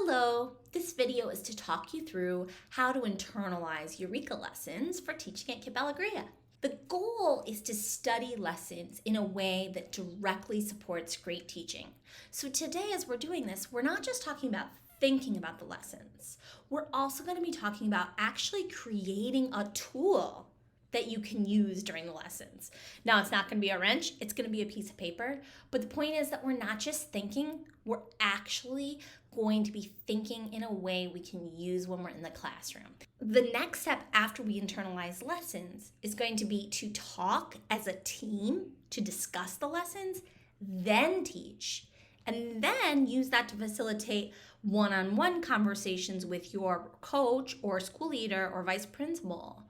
Hello, this video is to talk you through how to internalize Eureka lessons for teaching at Kip Alegria. The goal is to study lessons in a way that directly supports great teaching. So today as we're doing this, we're not just talking about thinking about the lessons. We're also going to be talking about actually creating a tool that you can use during the lessons. Now, it's not going to be a wrench, it's going to be a piece of paper, but the point is that we're not just thinking, we're actually going to be thinking in a way we can use when we're in the classroom. The next step after we internalize lessons is going to be to talk as a team to discuss the lessons, then teach, and then use that to facilitate one-on-one conversations with your coach or school leader or vice principal.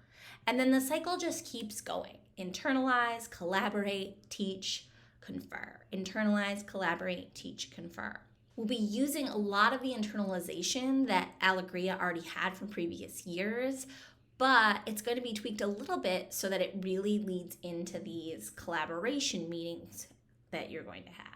And then the cycle just keeps going. Internalize, collaborate, teach, confer. Internalize, collaborate, teach, confer. We'll be using a lot of the internalization that Alegria already had from previous years, but it's going to be tweaked a little bit so that it really leads into these collaboration meetings that you're going to have.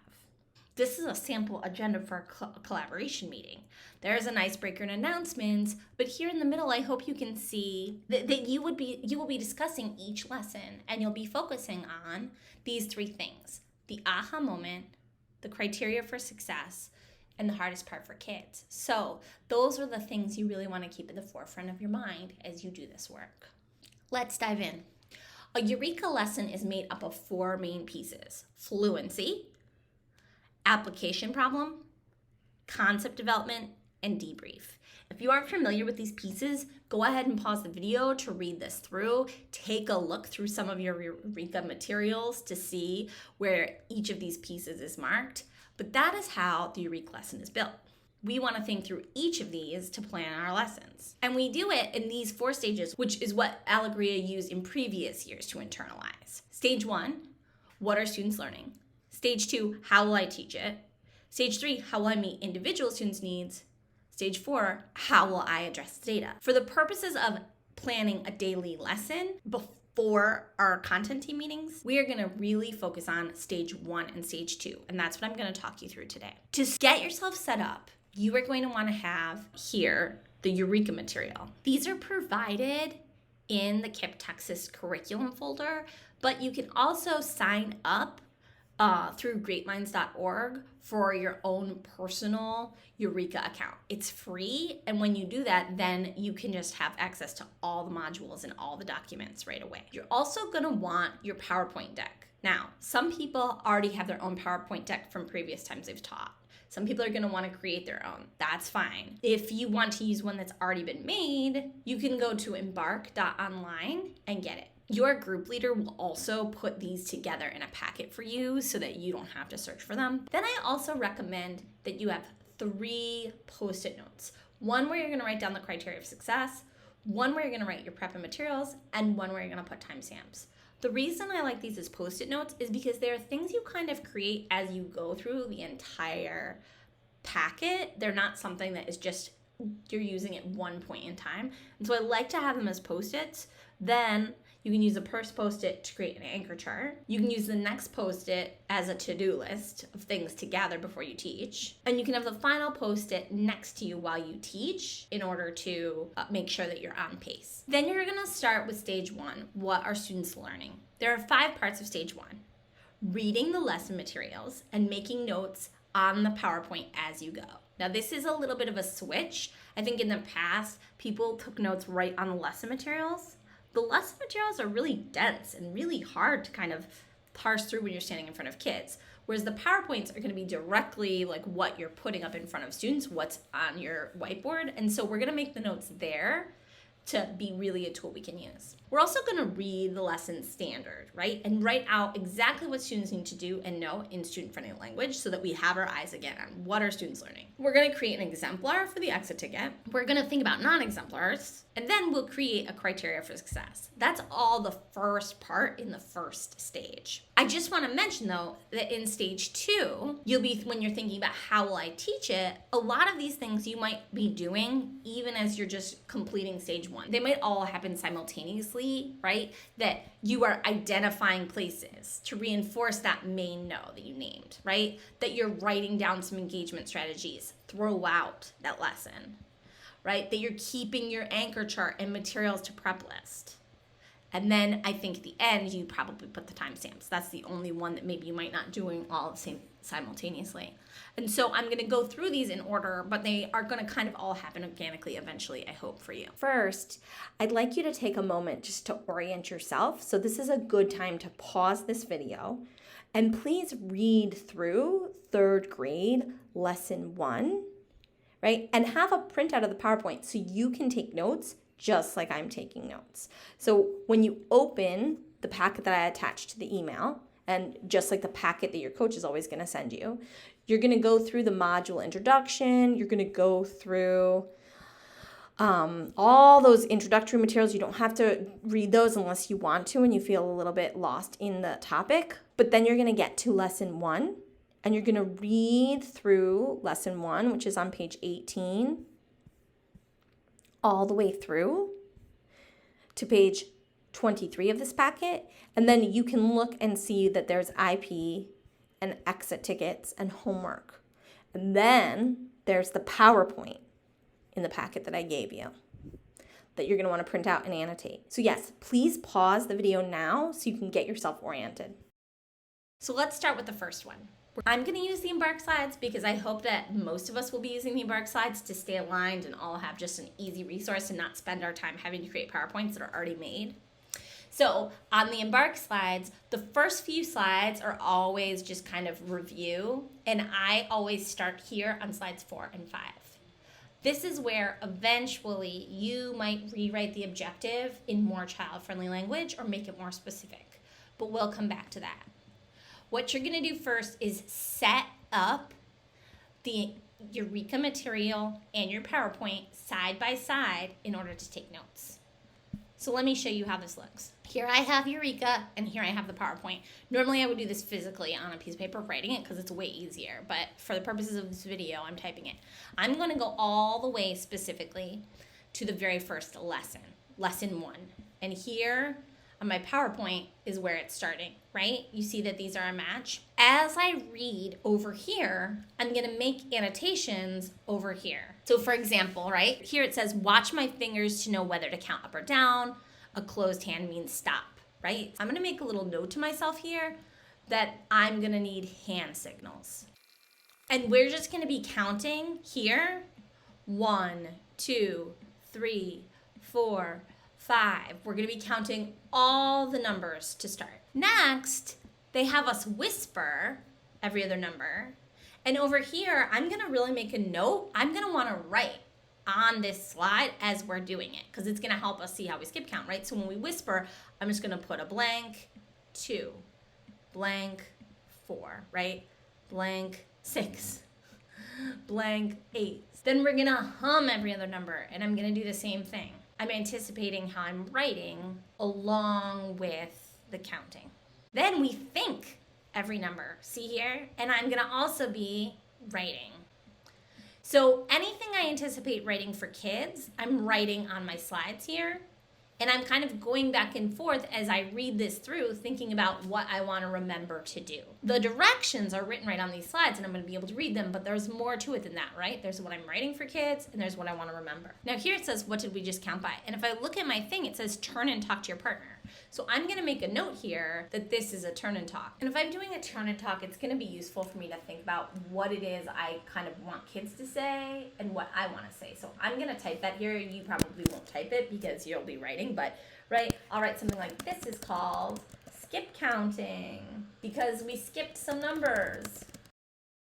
This is a sample agenda for a collaboration meeting. There's an icebreaker and announcements, but here in the middle, I hope you can see that you will be discussing each lesson, and you'll be focusing on these three things: the aha moment, the criteria for success, and the hardest part for kids. So those are the things you really want to keep at the forefront of your mind as you do this work. Let's dive in. A Eureka lesson is made up of four main pieces: fluency, application problem, concept development, and debrief. If you aren't familiar with these pieces, go ahead and pause the video to read this through. Take a look through some of your Eureka materials to see where each of these pieces is marked. But that is how the Eureka lesson is built. We want to think through each of these to plan our lessons. And we do it in these four stages, which is what Alegria used in previous years to internalize. Stage 1, what are students learning? Stage 2, how will I teach it? Stage 3, how will I meet individual students' needs? Stage 4, how will I address the data? For the purposes of planning a daily lesson before our content team meetings, we are going to really focus on stage 1 and stage 2, and that's what I'm going to talk you through today. To get yourself set up, you are going to want to have here the Eureka material. These are provided in the KIPP Texas curriculum folder, but you can also sign up through greatminds.org for your own personal Eureka account. It's free, and when you do that, then you can just have access to all the modules and all the documents right away. You're also going to want your PowerPoint deck. Now, some people already have their own PowerPoint deck from previous times they've taught. Some people are going to want to create their own. That's fine. If you want to use one that's already been made, you can go to embark.online and get it. Your group leader will also put these together in a packet for you so that you don't have to search for them. Then I also recommend that you have 3 post-it notes. One where you're going to write down the criteria of success, one where you're going to write your prep and materials, and one where you're going to put timestamps. The reason I like these as post-it notes is because they're things you kind of create as you go through the entire packet. They're not something that is just you're using at one point in time. And so I like to have them as post-its. Then you can use the first post-it to create an anchor chart. You can use the next post-it as a to-do list of things to gather before you teach. And you can have the final post-it next to you while you teach in order to make sure that you're on pace. Then you're gonna start with stage 1. What are students learning? There are 5 parts of stage 1. Reading the lesson materials and making notes on the PowerPoint as you go. Now this is a little bit of a switch. I think in the past, people took notes right on the lesson materials. The lesson materials are really dense and really hard to kind of parse through when you're standing in front of kids. Whereas the PowerPoints are going to be directly like what you're putting up in front of students, what's on your whiteboard. And so we're going to make the notes there to be really a tool we can use. We're also going to read the lesson standard, right? And write out exactly what students need to do and know in student-friendly language so that we have our eyes again on what are students learning. We're going to create an exemplar for the exit ticket. We're going to think about non-exemplars, and then we'll create a criteria for success. That's all the first part in the first stage. I just want to mention though that in stage 2, when you're thinking about how will I teach it, a lot of these things you might be doing even as you're just completing stage one. They might all happen simultaneously, right? That you are identifying places to reinforce that main no that you named, right? That you're writing down some engagement strategies throughout that lesson, right? That you're keeping your anchor chart and materials to prep list. And then I think at the end, you probably put the timestamps. That's the only one that maybe you might not doing all the same simultaneously. And so I'm going to go through these in order, but they are going to kind of all happen organically eventually, I hope, for you. First, I'd like you to take a moment just to orient yourself. So this is a good time to pause this video and please read through 3rd grade lesson 1, right? And have a printout of the PowerPoint so you can take notes just like I'm taking notes. So when you open the packet that I attached to the email, and just like the packet that your coach is always going to send you, you're going to go through the module introduction. You're going to go through all those introductory materials. You don't have to read those unless you want to and you feel a little bit lost in the topic. But then you're going to get to lesson 1, and you're going to read through lesson 1, which is on page 18, all the way through to page 23 of this packet. And then you can look and see that there's IP and exit tickets and homework. And then there's the PowerPoint in the packet that I gave you that you're going to want to print out and annotate. So yes, please pause the video now so you can get yourself oriented. So let's start with the first one. I'm going to use the Embark slides because I hope that most of us will be using the Embark slides to stay aligned and all have just an easy resource and not spend our time having to create PowerPoints that are already made. So on the Embark slides, the first few slides are always just kind of review, and I always start here on slides 4 and 5. This is where eventually you might rewrite the objective in more child-friendly language or make it more specific, but we'll come back to that. What you're going to do first is set up the Eureka material and your PowerPoint side by side in order to take notes. So let me show you how this looks. Here I have Eureka and here I have the PowerPoint. Normally I would do this physically on a piece of paper writing it because it's way easier, but for the purposes of this video, I'm typing it. I'm going to go all the way specifically to the very first lesson, lesson 1. And here on my PowerPoint is where it's starting, right? You see that these are a match. As I read over here, I'm gonna make annotations over here. So for example, right, here it says, watch my fingers to know whether to count up or down. A closed hand means stop, right? I'm gonna make a little note to myself here that I'm gonna need hand signals. And we're just gonna be counting here, 1, 2, 3, 4, 5. We're going to be counting all the numbers to start. Next, they have us whisper every other number. And over here, I'm going to really make a note. I'm going to want to write on this slide as we're doing it because it's going to help us see how we skip count, right? So when we whisper, I'm just going to put a blank 2, blank 4, right? Blank 6, blank 8. Then we're going to hum every other number, and I'm going to do the same thing. I'm anticipating how I'm writing along with the counting. Then we think every number. See here? And I'm going to also be writing. So anything I anticipate writing for kids, I'm writing on my slides here. And I'm kind of going back and forth as I read this through, thinking about what I want to remember to do. The directions are written right on these slides, and I'm going to be able to read them, but there's more to it than that, right? There's what I'm writing for kids, and there's what I want to remember. Now here it says, what did we just count by? And if I look at my thing, it says turn and talk to your partner. So I'm going to make a note here that this is a turn and talk. And if I'm doing a turn and talk, it's going to be useful for me to think about what it is I kind of want kids to say and what I want to say. So I'm going to type that here. You probably won't type it because you'll be writing, but right, I'll write something like this is called skip counting because we skipped some numbers.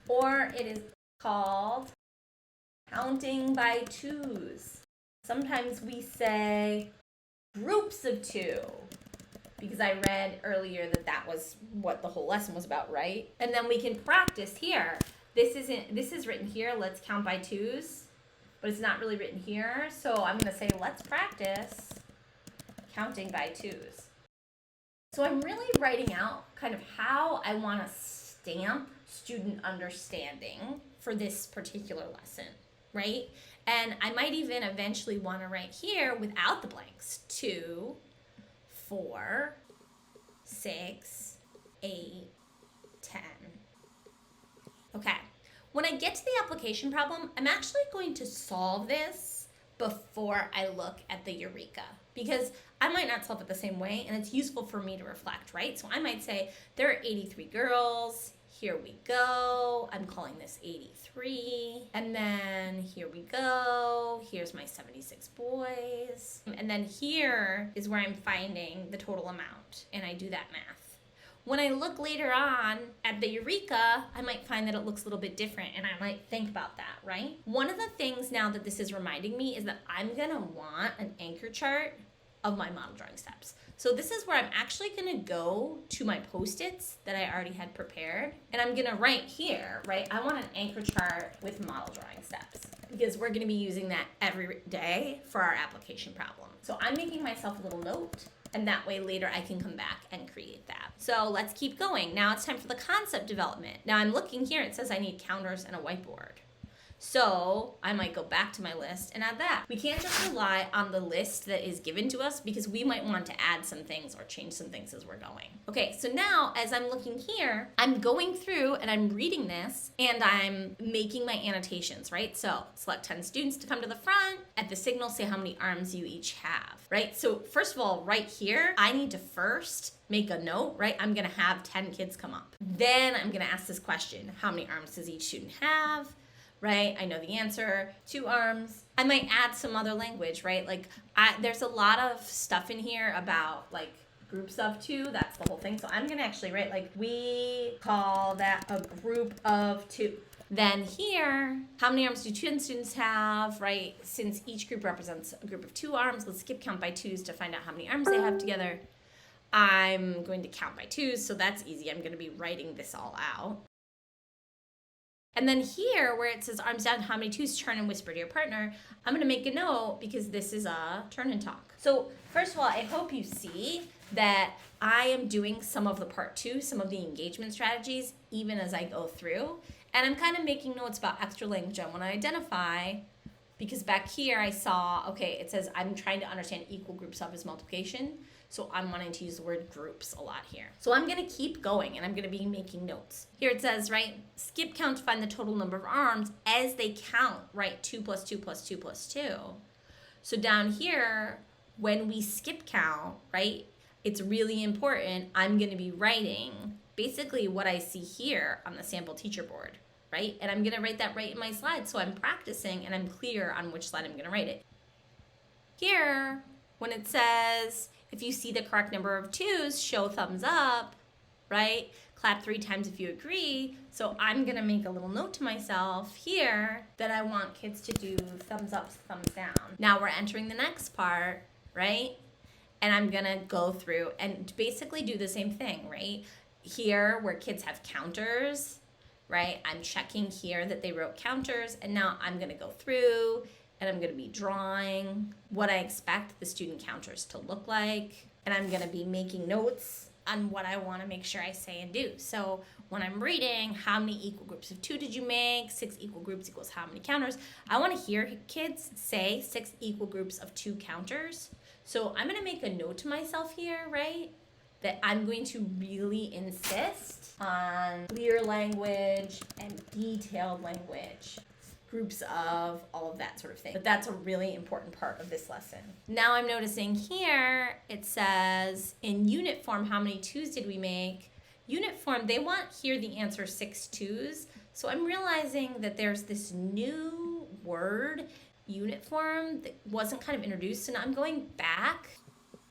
Or it is called counting by twos. Sometimes we say groups of 2 because I read earlier that that was what the whole lesson was about, right? And then we can practice here. This is written here, let's count by twos, but it's not really written here. So I'm going to say let's practice counting by twos. So I'm really writing out kind of how I want to stamp student understanding for this particular lesson, right? And I might even eventually want to write here without the blanks. 2, 4, 6, 8, 10. Okay. When I get to the application problem, I'm actually going to solve this before I look at the Eureka, because I might not solve it the same way, and it's useful for me to reflect, right? So I might say there are 83 girls. Here we go. I'm calling this 83. And then here we go. Here's my 76 boys. And then here is where I'm finding the total amount, and I do that math. When I look later on at the Eureka, I might find that it looks a little bit different, and I might think about that, right? One of the things now that this is reminding me is that I'm gonna want an anchor chart of my model drawing steps. So this is where I'm actually gonna go to my Post-its that I already had prepared, and I'm gonna write here, right? I want an anchor chart with model drawing steps, because we're gonna be using that every day for our application problem. So I'm making myself a little note, and that way later I can come back and create that. So let's keep going. Now it's time for the concept development. Now I'm looking here, it says I need counters and a whiteboard. So I might go back to my list and add that. We can't just rely on the list that is given to us, because we might want to add some things or change some things as we're going. Okay, so now as I'm looking here, I'm going through and I'm reading this and I'm making my annotations, right? So select 10 students to come to the front. At the signal, say how many arms you each have, right? So first of all, right here, I need to first make a note, right? I'm gonna have 10 kids come up. Then I'm gonna ask this question: how many arms does each student have? Right? I know the answer, 2 arms. I might add some other language, right? Like there's a lot of stuff in here about like groups of 2, that's the whole thing. So I'm gonna actually write like, we call that a group of 2. Then here, how many arms do 2 students have, right? Since each group represents a group of 2 arms, let's skip count by 2s to find out how many arms they have together. I'm going to count by 2s, so that's easy. I'm gonna be writing this all out. And then here, where it says arms down, how many 2s, turn and whisper to your partner, I'm gonna make a note because this is a turn and talk. So first of all, I hope you see that I am doing some of the part 2, some of the engagement strategies, even as I go through. And I'm kind of making notes about extra language I wanna identify, because back here I saw, okay, it says I'm trying to understand equal groups of as multiplication. So I'm wanting to use the word groups a lot here. So I'm gonna keep going and I'm gonna be making notes. Here it says, right, skip count to find the total number of arms as they count, right, 2 plus 2 plus 2 plus 2. So down here, when we skip count, right, it's really important, I'm gonna be writing basically what I see here on the sample teacher board, right? And I'm gonna write that right in my slide, so I'm practicing and I'm clear on which slide I'm gonna write it. Here, when it says, if you see the correct number of 2s, show thumbs up, right? Clap 3 times if you agree. So I'm gonna make a little note to myself here that I want kids to do thumbs up, thumbs down. Now we're entering the next part, right? And I'm gonna go through and basically do the same thing, right? Here where kids have counters, right? I'm checking here that they wrote counters, and now I'm gonna go through and I'm gonna be drawing what I expect the student counters to look like. And I'm gonna be making notes on what I wanna make sure I say and do. So when I'm reading, how many equal groups of 2 did you make? 6 equal groups equals how many counters? I wanna hear kids say 6 equal groups of 2 counters. So I'm gonna make a note to myself here, right? That I'm going to really insist on clear language and detailed language. Groups of, all of that sort of thing. But that's a really important part of this lesson. Now I'm noticing here, it says in unit form, how many 2s did we make? Unit form, they want here the answer 6 2s. So I'm realizing that there's this new word, unit form, that wasn't kind of introduced. So now I'm going back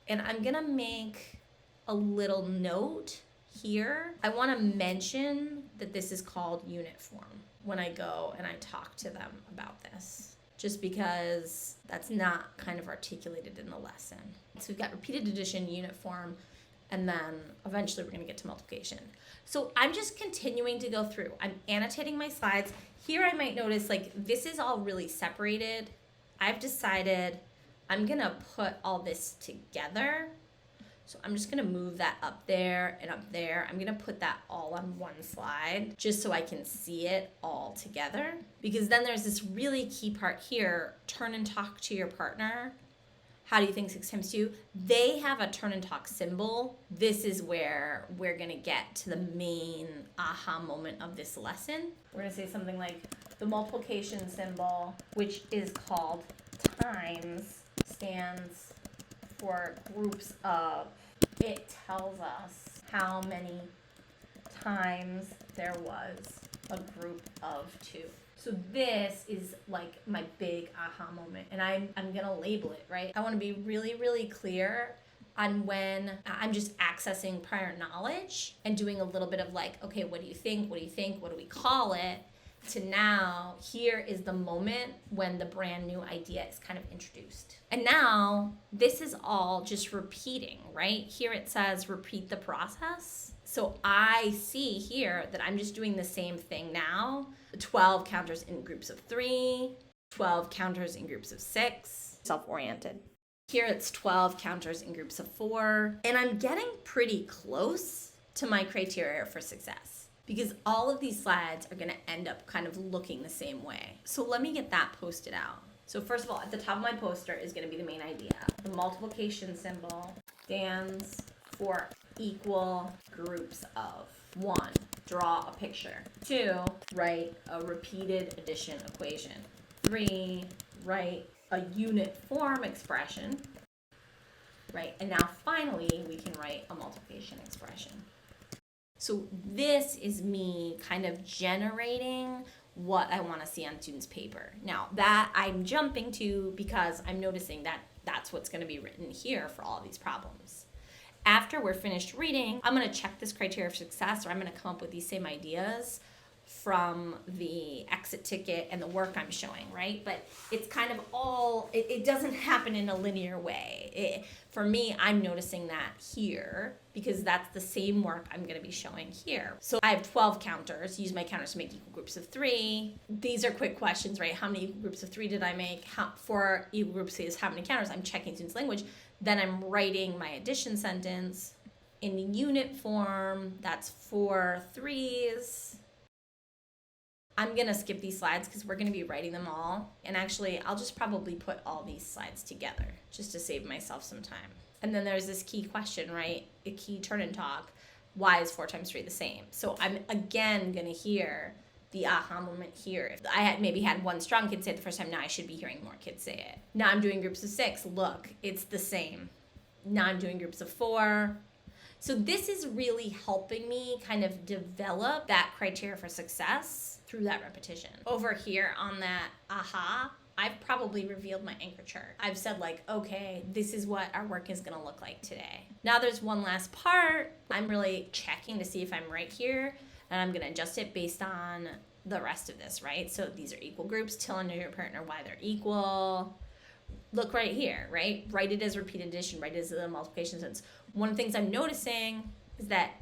and I'm gonna make a little note here. I wanna mention that this is called unit form when I go and I talk to them about this, just because that's not kind of articulated in the lesson. So we've got repeated addition, unit form, and then eventually we're gonna get to multiplication. So I'm just continuing to go through. I'm annotating my slides. Here I might notice like this is all really separated. I've decided I'm gonna put all this together. So I'm just gonna move that up there and up there. I'm gonna put that all on one slide just so I can see it all together. Because then there's this really key part here, turn and talk to your partner. How do you think 6 times 2? They have a turn and talk symbol. This is where we're gonna get to the main aha moment of this lesson. We're gonna say something like, the multiplication symbol, which is called times, stands for groups of. It tells us how many times there was a group of 2. So this is like my big aha moment, and I'm gonna label it, right? I wanna be really, really clear on when I'm just accessing prior knowledge and doing a little bit of like, okay, what do you think? What do you think? What do we call it? To now, here is the moment when the brand new idea is kind of introduced. And now, this is all just repeating, right? Here it says repeat the process. So I see here that I'm just doing the same thing now. 12 counters in groups of 3, 12 counters in groups of 6, self-oriented. Here it's 12 counters in groups of 4, and I'm getting pretty close to my criteria for success, because all of these slides are gonna end up kind of looking the same way. So let me get that posted out. So first of all, at the top of my poster is gonna be the main idea. The multiplication symbol stands for equal groups of. 1, draw a picture. 2, write a repeated addition equation. 3, write a unit form expression. Right, and now finally we can write a multiplication expression. So this is me kind of generating what I want to see on students' paper. Now that I'm jumping to because I'm noticing that that's what's going to be written here for all of these problems. After we're finished reading, I'm going to check this criteria for success, or I'm going to come up with these same ideas from the exit ticket and the work I'm showing, right? But it's kind of all, it doesn't happen in a linear way. For me, I'm noticing that here because that's the same work I'm going to be showing here. So I have 12 counters, use my counters to make equal groups of 3. These are quick questions, right? How many equal groups of 3 did I make? For equal groups is how many counters? I'm checking students' language. Then I'm writing my addition sentence in unit form. That's 4 3s. I'm going to skip these slides because we're going to be writing them all. And actually, I'll just probably put all these slides together just to save myself some time. And then there's this key question, right? A key turn and talk. Why is 4 times 3 the same? So I'm again going to hear the aha moment here. If I had maybe had one strong kid say it the first time, now I should be hearing more kids say it. Now I'm doing groups of 6. Look, it's the same. Now I'm doing groups of 4. So this is really helping me kind of develop that criteria for success through that repetition. Over here on that aha, I've probably revealed my anchor chart. I've said like, okay, this is what our work is gonna look like today. Now there's one last part. I'm really checking to see if I'm right here, and I'm gonna adjust it based on the rest of this, right? So these are equal groups. Tell your partner why they're equal. Look right here, right? Write it as repeated addition, write it as a multiplication sentence. One of the things I'm noticing is that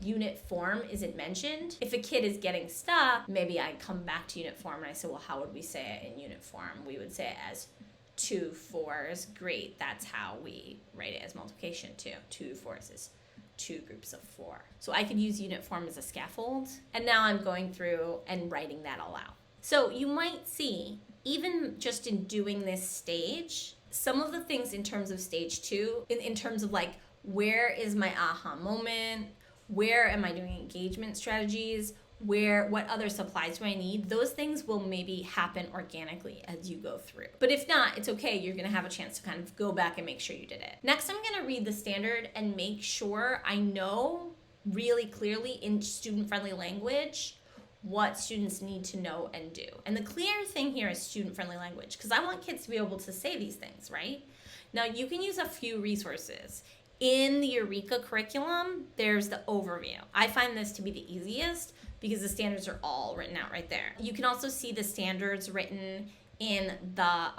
unit form isn't mentioned. If a kid is getting stuck, maybe I come back to unit form and I say, well, how would we say it in unit form? We would say it as 2 4s. Great, that's how we write it as multiplication too. 2 4s is 2 groups of 4. So I could use unit form as a scaffold. And now I'm going through and writing that all out. So you might see, even just in doing this stage, some of the things in terms of stage 2, in terms of like, where is my aha moment? Where am I doing engagement strategies? What other supplies do I need? Those things will maybe happen organically as you go through. But if not, it's okay. You're gonna have a chance to kind of go back and make sure you did it. Next, I'm gonna read the standard and make sure I know really clearly in student-friendly language what students need to know and do. And the clear thing here is student-friendly language, because I want kids to be able to say these things, right? Now, you can use a few resources. In the Eureka curriculum, there's the overview. I find this to be the easiest because the standards are all written out right there. You can also see the standards written in the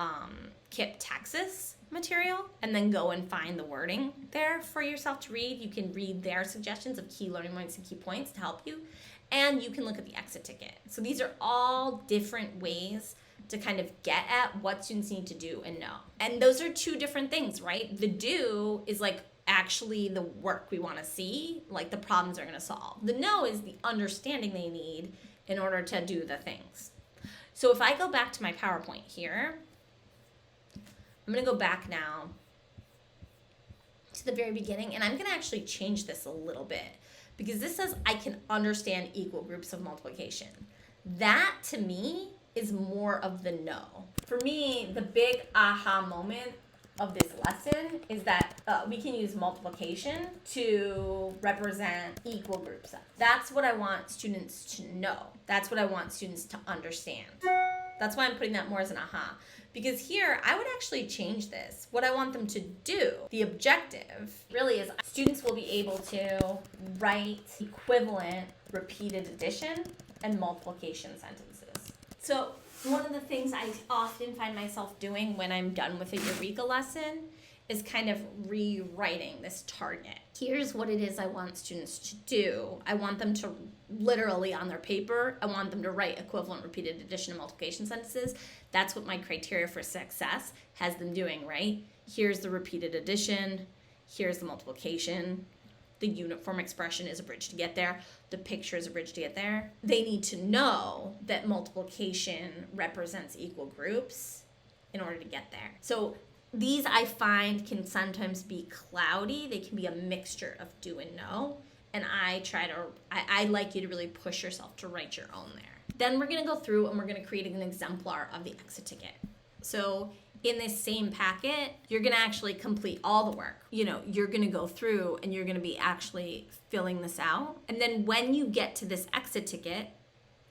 KIP Texas material and then go and find the wording there for yourself to read. You can read their suggestions of key learning points and key points to help you. And you can look at the exit ticket. So these are all different ways to kind of get at what students need to do and know. And those are two different things, right? The do is like, actually the work we want to see, like the problems they're going to solve. The no is the understanding they need in order to do the things. So if I go back to my PowerPoint here, I'm going to go back now to the very beginning, and I'm going to actually change this a little bit because this says I can understand equal groups of multiplication. That to me is more of the no. For me, the big aha moment of this lesson is that we can use multiplication to represent equal groups. That's what I want students to know. That's what I want students to understand. That's why I'm putting that more as an aha. Because here, I would actually change this. What I want them to do, the objective, really is students will be able to write equivalent repeated addition and multiplication sentences. So one of the things I often find myself doing when I'm done with a Eureka lesson is kind of rewriting this target. Here's what it is I want students to do. I want them to literally on their paper, I want them to write equivalent repeated addition and multiplication sentences. That's what my criteria for success has them doing, right? Here's the repeated addition. Here's the multiplication. The unit form expression is a bridge to get there. The picture is a bridge to get there. They need to know that multiplication represents equal groups in order to get there. So these I find can sometimes be cloudy. They can be a mixture of do and know. And I like you to really push yourself to write your own there. Then we're gonna go through and we're gonna create an exemplar of the exit ticket. So in this same packet, you're gonna actually complete all the work. You're gonna go through and you're gonna be actually filling this out. And then when you get to this exit ticket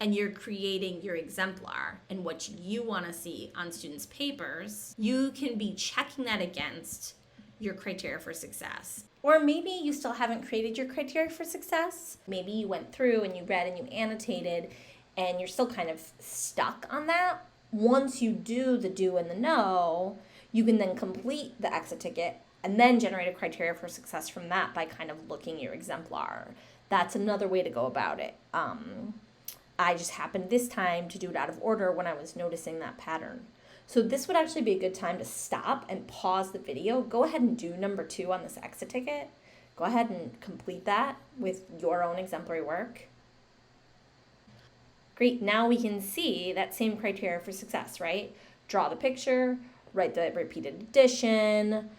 and you're creating your exemplar and what you wanna see on students' papers, you can be checking that against your criteria for success. Or maybe you still haven't created your criteria for success. Maybe you went through and you read and you annotated and you're still kind of stuck on that. Once you do the do and the no, you can then complete the exit ticket and then generate a criteria for success from that by kind of looking your exemplar. That's another way to go about it. I just happened this time to do it out of order when I was noticing that pattern. So this would actually be a good time to stop and pause the video. Go ahead and do number 2 on this exit ticket. Go ahead and complete that with your own exemplary work. Great, now we can see that same criteria for success, right? Draw the picture, write the repeated addition,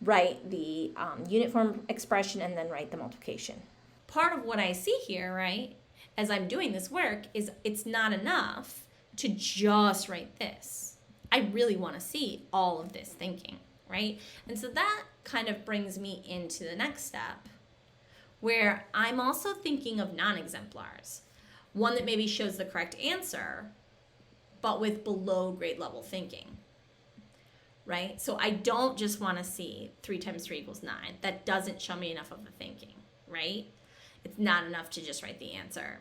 write the unit form expression, and then write the multiplication. Part of what I see here, right, as I'm doing this work is it's not enough to just write this. I really want to see all of this thinking, right? And so that kind of brings me into the next step where I'm also thinking of non-exemplars. One that maybe shows the correct answer, but with below grade level thinking, right? So I don't just want to see 3 times 3 equals 9. That doesn't show me enough of the thinking, right? It's not enough to just write the answer.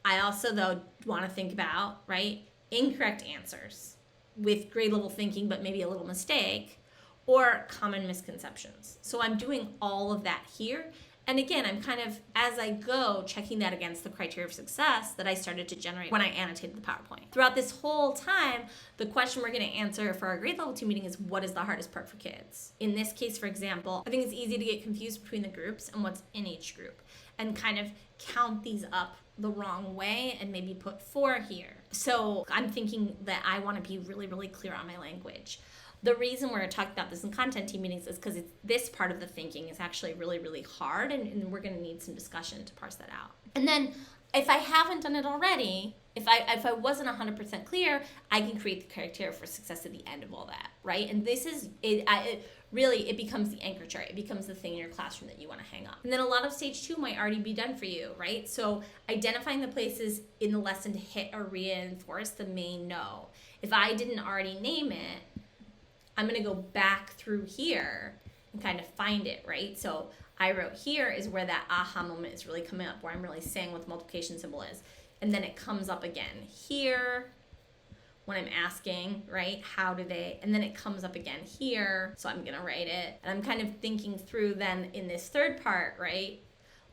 I also, though, want to think about, right, incorrect answers with grade level thinking, but maybe a little mistake, or common misconceptions. So I'm doing all of that here. And again, I'm kind of, as I go, checking that against the criteria of success that I started to generate when I annotated the PowerPoint. Throughout this whole time, the question we're going to answer for our grade level 2 meeting is, what is the hardest part for kids? In this case, for example, I think it's easy to get confused between the groups and what's in each group and kind of count these up the wrong way and maybe put 4 here. So I'm thinking that I want to be really, really clear on my language. The reason we're talking about this in content team meetings is because this part of the thinking is actually really, really hard, and we're going to need some discussion to parse that out. And then if I haven't done it already, if I wasn't 100% clear, I can create the criteria for success at the end of all that, right? And this is, it becomes the anchor chart. It becomes the thing in your classroom that you want to hang up. And then a lot of stage 2 might already be done for you, right? So identifying the places in the lesson to hit or reinforce the main no. If I didn't already name it, I'm going to go back through here and kind of find it, right? So I wrote here is where that aha moment is really coming up, where I'm really saying what the multiplication symbol is. And then it comes up again here when I'm asking, right, how do they, and then it comes up again here. So I'm going to write it. And I'm kind of thinking through then in this third part, right,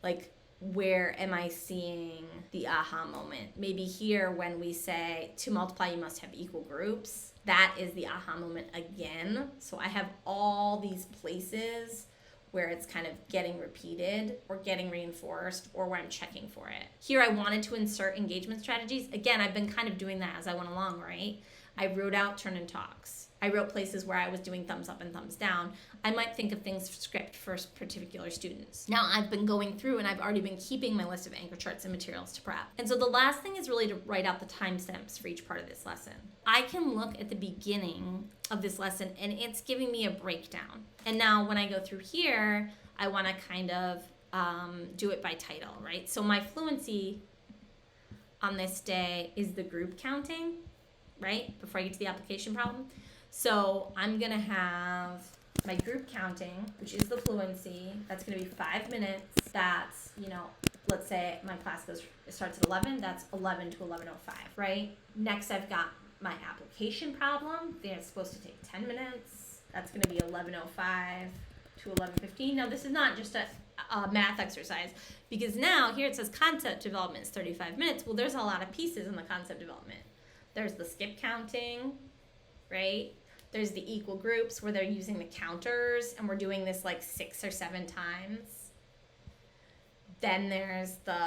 like, where am I seeing the aha moment? Maybe here when we say to multiply, you must have equal groups. That is the aha moment again. So I have all these places where it's kind of getting repeated or getting reinforced or where I'm checking for it. Here I wanted to insert engagement strategies. Again, I've been kind of doing that as I went along, right? I wrote out turn-in talks. I wrote places where I was doing thumbs up and thumbs down. I might think of things script for particular students. Now I've been going through and I've already been keeping my list of anchor charts and materials to prep. And so the last thing is really to write out the timestamps for each part of this lesson. I can look at the beginning of this lesson and it's giving me a breakdown. And now when I go through here, I want to kind of do it by title, right? So my fluency on this day is the group counting, right? Before I get to the application problem. So I'm going to have my group counting, which is the fluency. That's going to be 5 minutes. That's, let's say my class starts at 11. That's 11 to 11:05, right? Next, I've got my application problem. It's supposed to take 10 minutes. That's going to be 11:05 to 11:15. Now, this is not just a math exercise, because now here it says concept development is 35 minutes. Well, there's a lot of pieces in the concept development. There's the skip counting, right? There's the equal groups where they're using the counters and we're doing this like 6 or 7 times. Then there's the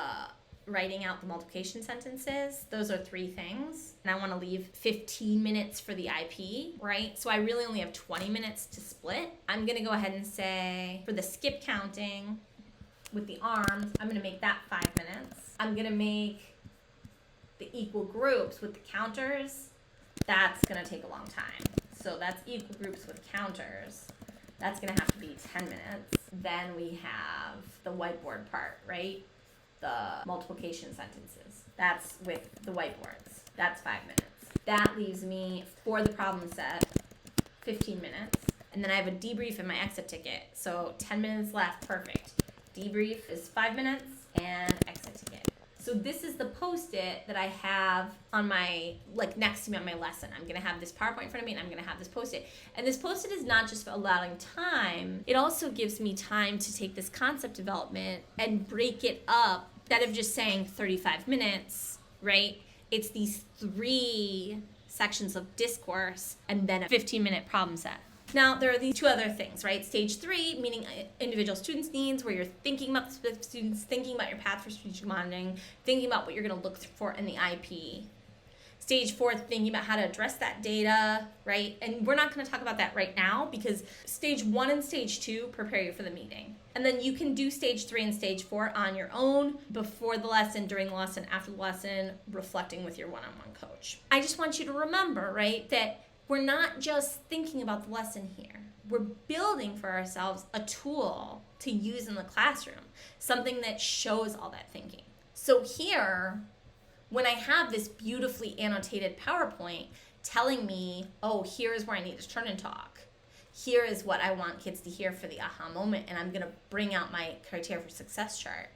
writing out the multiplication sentences. Those are 3 things. And I want to leave 15 minutes for the IP, right? So I really only have 20 minutes to split. I'm going to go ahead and say for the skip counting with the arms, I'm going to make that 5 minutes. I'm going to make the equal groups with the counters. That's going to take a long time. So that's equal groups with counters. That's going to have to be 10 minutes. Then we have the whiteboard part, right? The multiplication sentences. That's with the whiteboards. That's 5 minutes. That leaves me, for the problem set, 15 minutes. And then I have a debrief in my exit ticket. So 10 minutes left. Perfect. Debrief is 5 minutes and exit ticket. So this is the Post-it that I have on my, next to me on my lesson. I'm going to have this PowerPoint in front of me and I'm going to have this Post-it. And this Post-it is not just for allowing time. It also gives me time to take this concept development and break it up. Instead of just saying 35 minutes, right? It's these 3 sections of discourse and then a 15-minute problem set. Now, there are these 2 other things, right? Stage 3, meaning individual students' needs, where you're thinking about the specific students, thinking about your path for strategic monitoring, thinking about what you're going to look for in the IP. Stage 4, thinking about how to address that data, right? And we're not going to talk about that right now because stage 1 and stage 2 prepare you for the meeting. And then you can do stage 3 and stage 4 on your own, before the lesson, during the lesson, after the lesson, reflecting with your one-on-one coach. I just want you to remember, right, that we're not just thinking about the lesson here. We're building for ourselves a tool to use in the classroom, something that shows all that thinking. So here, when I have this beautifully annotated PowerPoint telling me, oh, here's where I need to turn and talk. Here is what I want kids to hear for the aha moment, and I'm going to bring out my criteria for success chart.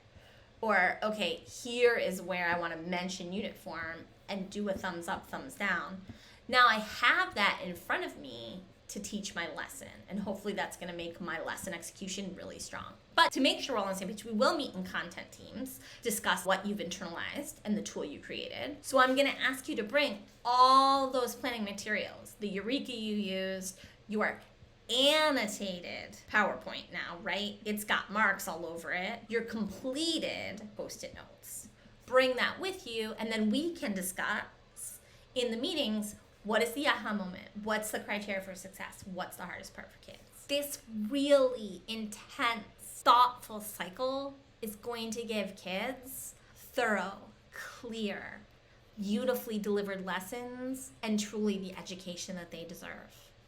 Or, okay, here is where I want to mention unit form and do a thumbs up, thumbs down. Now I have that in front of me to teach my lesson, and hopefully that's going to make my lesson execution really strong. But to make sure we're all on the same page, we will meet in content teams, discuss what you've internalized and the tool you created. So I'm going to ask you to bring all those planning materials, the Eureka you used, your annotated PowerPoint now, right? It's got marks all over it. Your completed Post-it notes. Bring that with you, and then we can discuss in the meetings, what is the aha moment? What's the criteria for success? What's the hardest part for kids? This really intense, thoughtful cycle is going to give kids thorough, clear, beautifully delivered lessons and truly the education that they deserve.